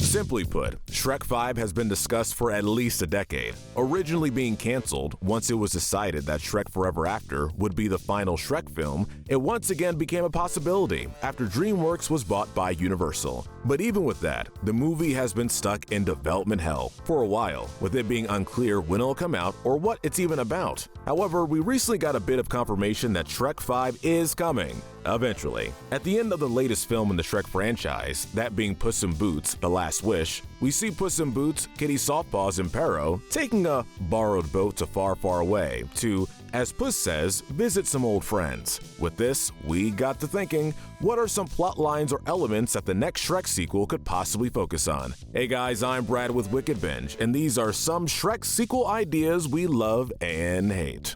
Simply put, Shrek 5 has been discussed for at least a decade, originally being canceled once it was decided that Shrek Forever After would be the final Shrek film. It once again became a possibility after DreamWorks was bought by Universal. But even with that, the movie has been stuck in development hell for a while, with it being unclear when it'll come out or what it's even about. However, we recently got a bit of confirmation that Shrek 5 is coming, eventually. At the end of the latest film in the Shrek franchise, that being Puss in Boots: The Last Wish, we see Puss in Boots, Kitty Softpaws, and Perro taking a borrowed boat to far, far away to, as Puss says, visit some old friends. With this, we got to thinking, what are some plot lines or elements that the next Shrek sequel could possibly focus on? Hey guys, I'm Brad with Wicked Binge, and these are some Shrek sequel ideas we love and hate.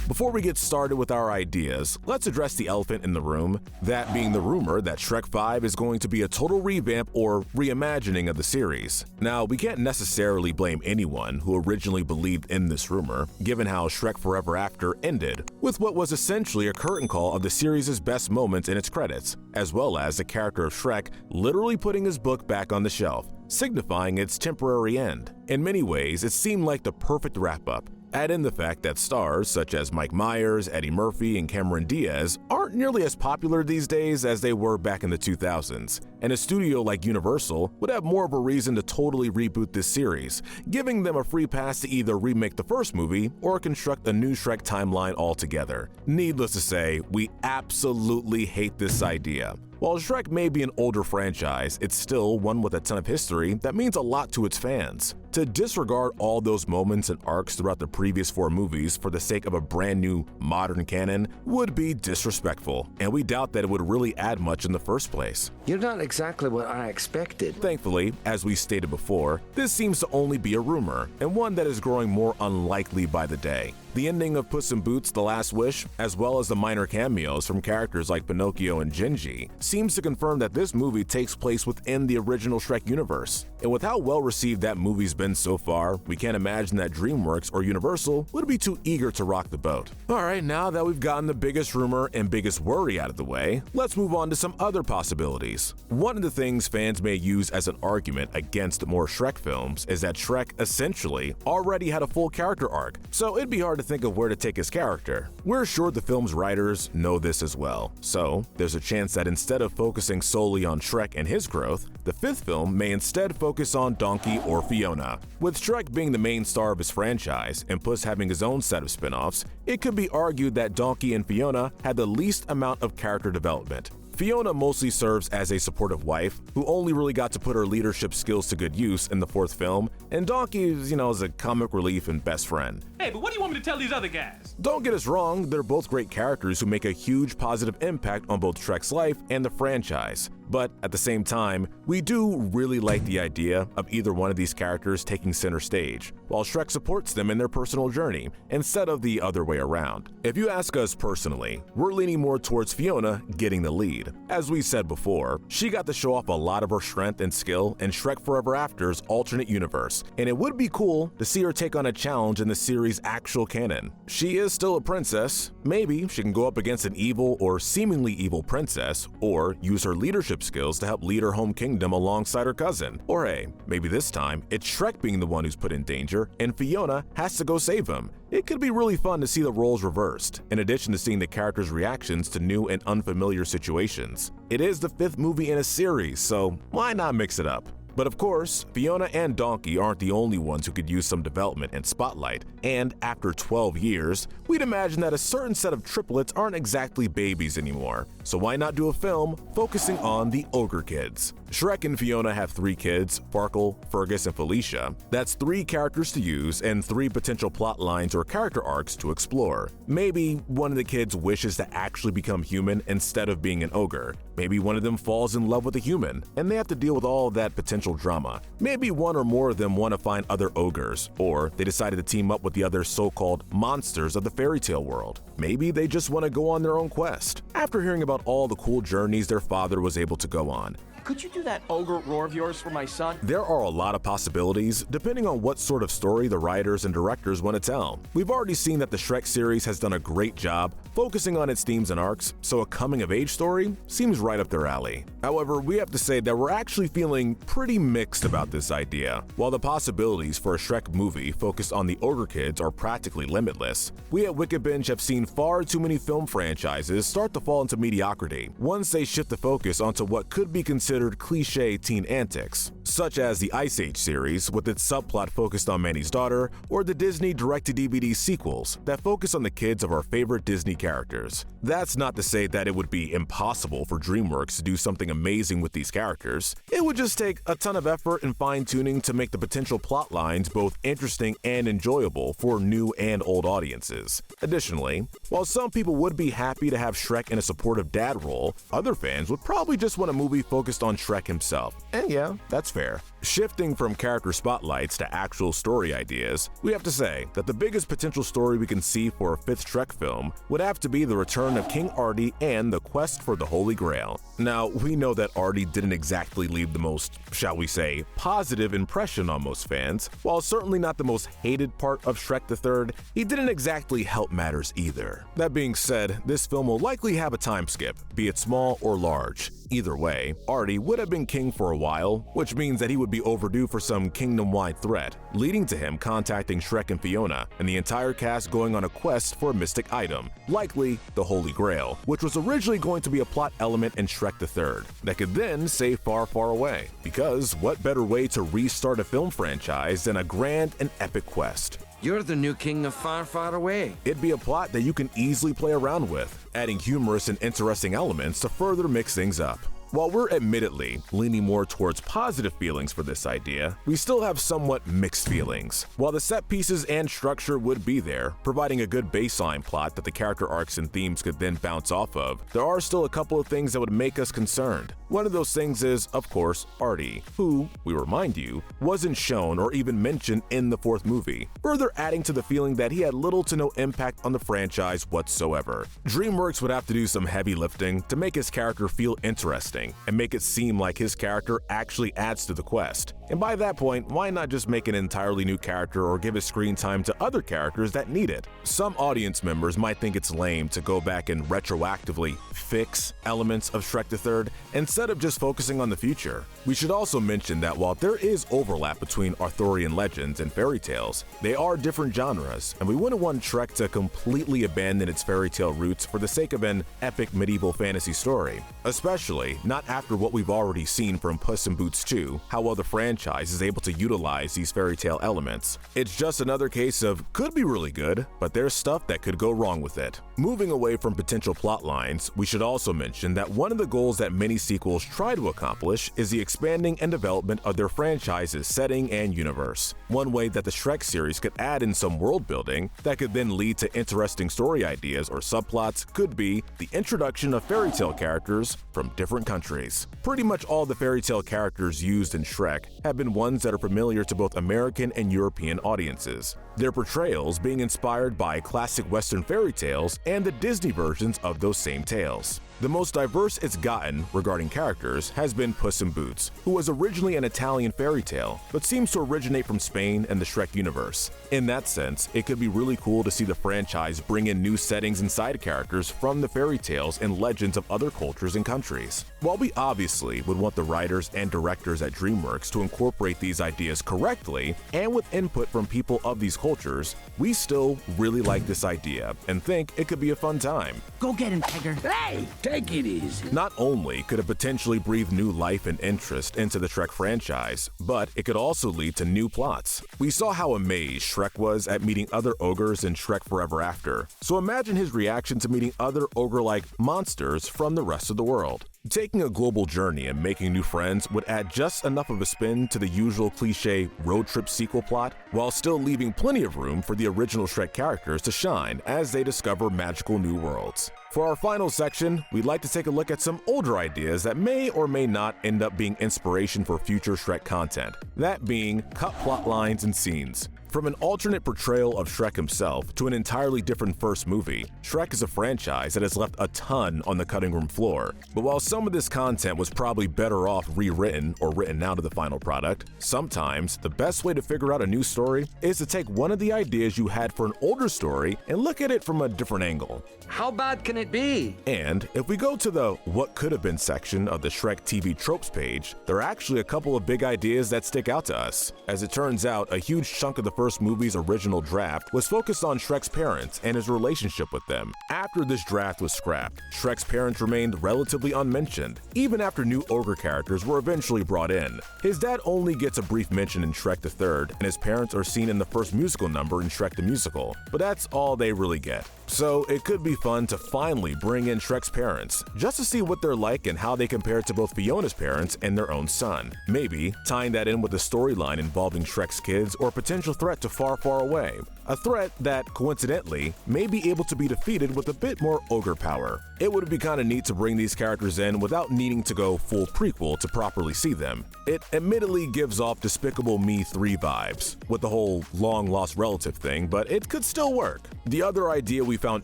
Before we get started with our ideas, let's address the elephant in the room, that being the rumor that Shrek 5 is going to be a total revamp or reimagining of the series. Now, we can't necessarily blame anyone who originally believed in this rumor, given how Shrek Forever After ended, with what was essentially a curtain call of the series' best moments in its credits, as well as the character of Shrek literally putting his book back on the shelf, signifying its temporary end. In many ways, it seemed like the perfect wrap-up. Add in the fact that stars such as Mike Myers, Eddie Murphy, and Cameron Diaz aren't nearly as popular these days as they were back in the 2000s, and a studio like Universal would have more of a reason to totally reboot this series, giving them a free pass to either remake the first movie or construct a new Shrek timeline altogether. Needless to say, we absolutely hate this idea. While Shrek may be an older franchise, it's still one with a ton of history that means a lot to its fans. To disregard all those moments and arcs throughout the previous 4 movies for the sake of a brand new, modern canon would be disrespectful, and we doubt that it would really add much in the first place. You're not exactly what I expected. Thankfully, as we stated before, this seems to only be a rumor, and one that is growing more unlikely by the day. The ending of Puss in Boots: The Last Wish, as well as the minor cameos from characters like Pinocchio and Gingy, seems to confirm that this movie takes place within the original Shrek universe. And with how well received that movie's been so far, we can't imagine that DreamWorks or Universal would be too eager to rock the boat. Alright, now that we've gotten the biggest rumor and biggest worry out of the way, let's move on to some other possibilities. One of the things fans may use as an argument against more Shrek films is that Shrek essentially already had a full character arc, so it'd be hard to think of where to take his character. We're sure the film's writers know this as well, so there's a chance that instead of focusing solely on Shrek and his growth, the 5th film may instead focus on Donkey or Fiona. With Shrek being the main star of his franchise and Puss having his own set of spin-offs, it could be argued that Donkey and Fiona had the least amount of character development. Fiona mostly serves as a supportive wife who only really got to put her leadership skills to good use in the 4th film, and Donkey is a comic relief and best friend. Hey, but what do you want me to tell these other guys? Don't get us wrong, they're both great characters who make a huge positive impact on both Shrek's life and the franchise. But at the same time, we do really like the idea of either one of these characters taking center stage, while Shrek supports them in their personal journey, instead of the other way around. If you ask us personally, we're leaning more towards Fiona getting the lead. As we said before, she got to show off a lot of her strength and skill in Shrek Forever After's alternate universe, and it would be cool to see her take on a challenge in the series' actual canon. She is still a princess. Maybe she can go up against an evil or seemingly evil princess, or use her leadership skills to help lead her home kingdom alongside her cousin. Or hey, maybe this time it's Shrek being the one who's put in danger and Fiona has to go save him. It could be really fun to see the roles reversed, in addition to seeing the characters' reactions to new and unfamiliar situations. It is the 5th movie in a series, so why not mix it up? But of course, Fiona and Donkey aren't the only ones who could use some development and spotlight, and after 12 years, we'd imagine that a certain set of triplets aren't exactly babies anymore. So why not do a film focusing on the Ogre Kids? Shrek and Fiona have 3 kids, Farkle, Fergus, and Felicia. That's 3 characters to use and 3 potential plot lines or character arcs to explore. Maybe one of the kids wishes to actually become human instead of being an ogre. Maybe one of them falls in love with a human, and they have to deal with all of that potential drama. Maybe one or more of them want to find other ogres, or they decided to team up with the other so-called monsters of the fairy tale world. Maybe they just want to go on their own quest. After hearing about all the cool journeys their father was able to go on, Could you do do that ogre roar of yours for my son? There are a lot of possibilities, depending on what sort of story the writers and directors want to tell. We've already seen that the Shrek series has done a great job focusing on its themes and arcs, so a coming-of-age story seems right up their alley. However, we have to say that we're actually feeling pretty mixed about this idea. While the possibilities for a Shrek movie focused on the ogre kids are practically limitless, we at Wicked Binge have seen far too many film franchises start to fall into mediocrity once they shift the focus onto what could be considered cliché teen antics, such as the Ice Age series with its subplot focused on Manny's daughter, or the Disney direct-to-DVD sequels that focus on the kids of our favorite Disney characters. That's not to say that it would be impossible for DreamWorks to do something amazing with these characters. It would just take a ton of effort and fine-tuning to make the potential plot lines both interesting and enjoyable for new and old audiences. Additionally, while some people would be happy to have Shrek in a supportive dad role, other fans would probably just want a movie focused on Shrek himself. And yeah, that's fair. Shifting from character spotlights to actual story ideas, we have to say that the biggest potential story we can see for a fifth Shrek film would have to be the return of King Artie and the quest for the Holy Grail. Now, we know that Artie didn't exactly leave the most, shall we say, positive impression on most fans. While certainly not the most hated part of Shrek the Third, he didn't exactly help matters either. That being said, this film will likely have a time skip, be it small or large. Either way, Artie would have been king for a while, which means that he would be overdue for some kingdom-wide threat, leading to him contacting Shrek and Fiona, and the entire cast going on a quest for a mystic item, likely the Holy Grail, which was originally going to be a plot element in Shrek the Third, that could then say Far, Far Away. Because what better way to restart a film franchise than a grand and epic quest? You're the new king of Far, Far Away. It'd be a plot that you can easily play around with, adding humorous and interesting elements to further mix things up. While we're admittedly leaning more towards positive feelings for this idea, we still have somewhat mixed feelings. While the set pieces and structure would be there, providing a good baseline plot that the character arcs and themes could then bounce off of, there are still a couple of things that would make us concerned. One of those things is, of course, Artie, who, we remind you, wasn't shown or even mentioned in the fourth movie, further adding to the feeling that he had little to no impact on the franchise whatsoever. DreamWorks would have to do some heavy lifting to make his character feel interesting and make it seem like his character actually adds to the quest. And by that point, why not just make an entirely new character or give his screen time to other characters that need it? Some audience members might think it's lame to go back and retroactively fix elements of Shrek the Third instead of just focusing on the future. We should also mention that while there is overlap between Arthurian legends and fairy tales, they are different genres, and we wouldn't want Shrek to completely abandon its fairy tale roots for the sake of an epic medieval fantasy story, especially not after what we've already seen from Puss in Boots 2, how well the franchise is able to utilize these fairy tale elements. It's just another case of could be really good, but there's stuff that could go wrong with it. Moving away from potential plot lines, we should also mention that one of the goals that many sequels try to accomplish is the expanding and development of their franchise's setting and universe. One way that the Shrek series could add in some world building that could then lead to interesting story ideas or subplots could be the introduction of fairy tale characters from different countries. Pretty much all the fairy tale characters used in Shrek have been ones that are familiar to both American and European audiences, their portrayals being inspired by classic Western fairy tales and the Disney versions of those same tales. The most diverse it's gotten regarding characters has been Puss in Boots, who was originally an Italian fairy tale, but seems to originate from Spain and the Shrek universe. In that sense, it could be really cool to see the franchise bring in new settings and side characters from the fairy tales and legends of other cultures and countries. While we obviously would want the writers and directors at DreamWorks to incorporate these ideas correctly and with input from people of these cultures, we still really like this idea and think it could be a fun time. Go get him, Tiger. Hey, take it easy. Not only could it potentially breathe new life and interest into the Shrek franchise, but it could also lead to new plots. We saw how amazed Shrek was at meeting other ogres in Shrek Forever After, so imagine his reaction to meeting other ogre-like monsters from the rest of the world. Taking a global journey and making new friends would add just enough of a spin to the usual cliche road trip sequel plot, while still leaving plenty of room for the original Shrek characters to shine as they discover magical new worlds. For our final section, we'd like to take a look at some older ideas that may or may not end up being inspiration for future Shrek content, that being cut plot lines and scenes. From an alternate portrayal of Shrek himself to an entirely different first movie, Shrek is a franchise that has left a ton on the cutting room floor. But while some of this content was probably better off rewritten or written out of the final product, sometimes the best way to figure out a new story is to take one of the ideas you had for an older story and look at it from a different angle. How bad can it be? And if we go to the What Could Have Been section of the Shrek TV Tropes page, there are actually a couple of big ideas that stick out to us. As it turns out, a huge chunk of the first movie's original draft was focused on Shrek's parents and his relationship with them. After this draft was scrapped, Shrek's parents remained relatively unmentioned, even after new ogre characters were eventually brought in. His dad only gets a brief mention in Shrek the Third, and his parents are seen in the first musical number in Shrek the Musical, but that's all they really get. So it could be fun to finally bring in Shrek's parents, just to see what they're like and how they compare to both Fiona's parents and their own son. Maybe tying that in with a storyline involving Shrek's kids or a potential threat to Far, Far Away. A threat that, coincidentally, may be able to be defeated with a bit more ogre power. It would be kinda neat to bring these characters in without needing to go full prequel to properly see them. It admittedly gives off Despicable Me 3 vibes, with the whole long-lost relative thing, but it could still work. The other idea we found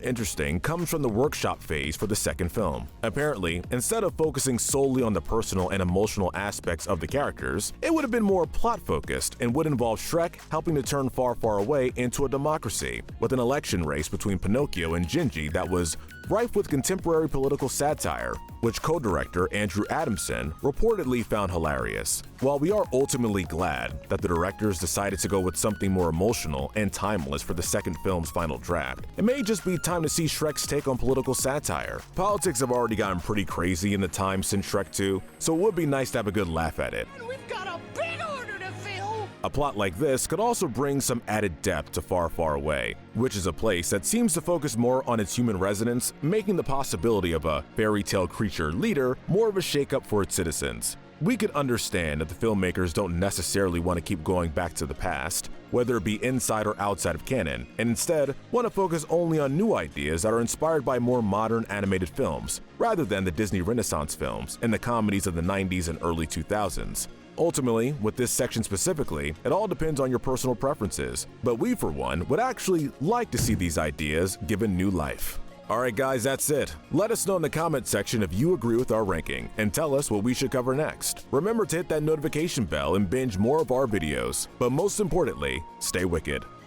interesting comes from the workshop phase for the second film. Apparently, instead of focusing solely on the personal and emotional aspects of the characters, it would have been more plot-focused and would involve Shrek helping to turn Far, Far Away into a democracy, with an election race between Pinocchio and Gingy that was rife with contemporary political satire, which co-director Andrew Adamson reportedly found hilarious. While we are ultimately glad that the directors decided to go with something more emotional and timeless for the second film's final draft, it may just be time to see Shrek's take on political satire. Politics have already gotten pretty crazy in the time since Shrek 2, so it would be nice to have a good laugh at it. We've got a big order to fill! A plot like this could also bring some added depth to Far, Far Away, which is a place that seems to focus more on its human residents, making the possibility of a fairy tale creature leader more of a shakeup for its citizens. We could understand that the filmmakers don't necessarily want to keep going back to the past, whether it be inside or outside of canon, and instead want to focus only on new ideas that are inspired by more modern animated films, rather than the Disney Renaissance films and the comedies of the 90s and early 2000s. Ultimately, with this section specifically, it all depends on your personal preferences, but we for one would actually like to see these ideas given new life. Alright guys, that's it. Let us know in the comment section if you agree with our ranking, and tell us what we should cover next. Remember to hit that notification bell and binge more of our videos, but most importantly, stay wicked.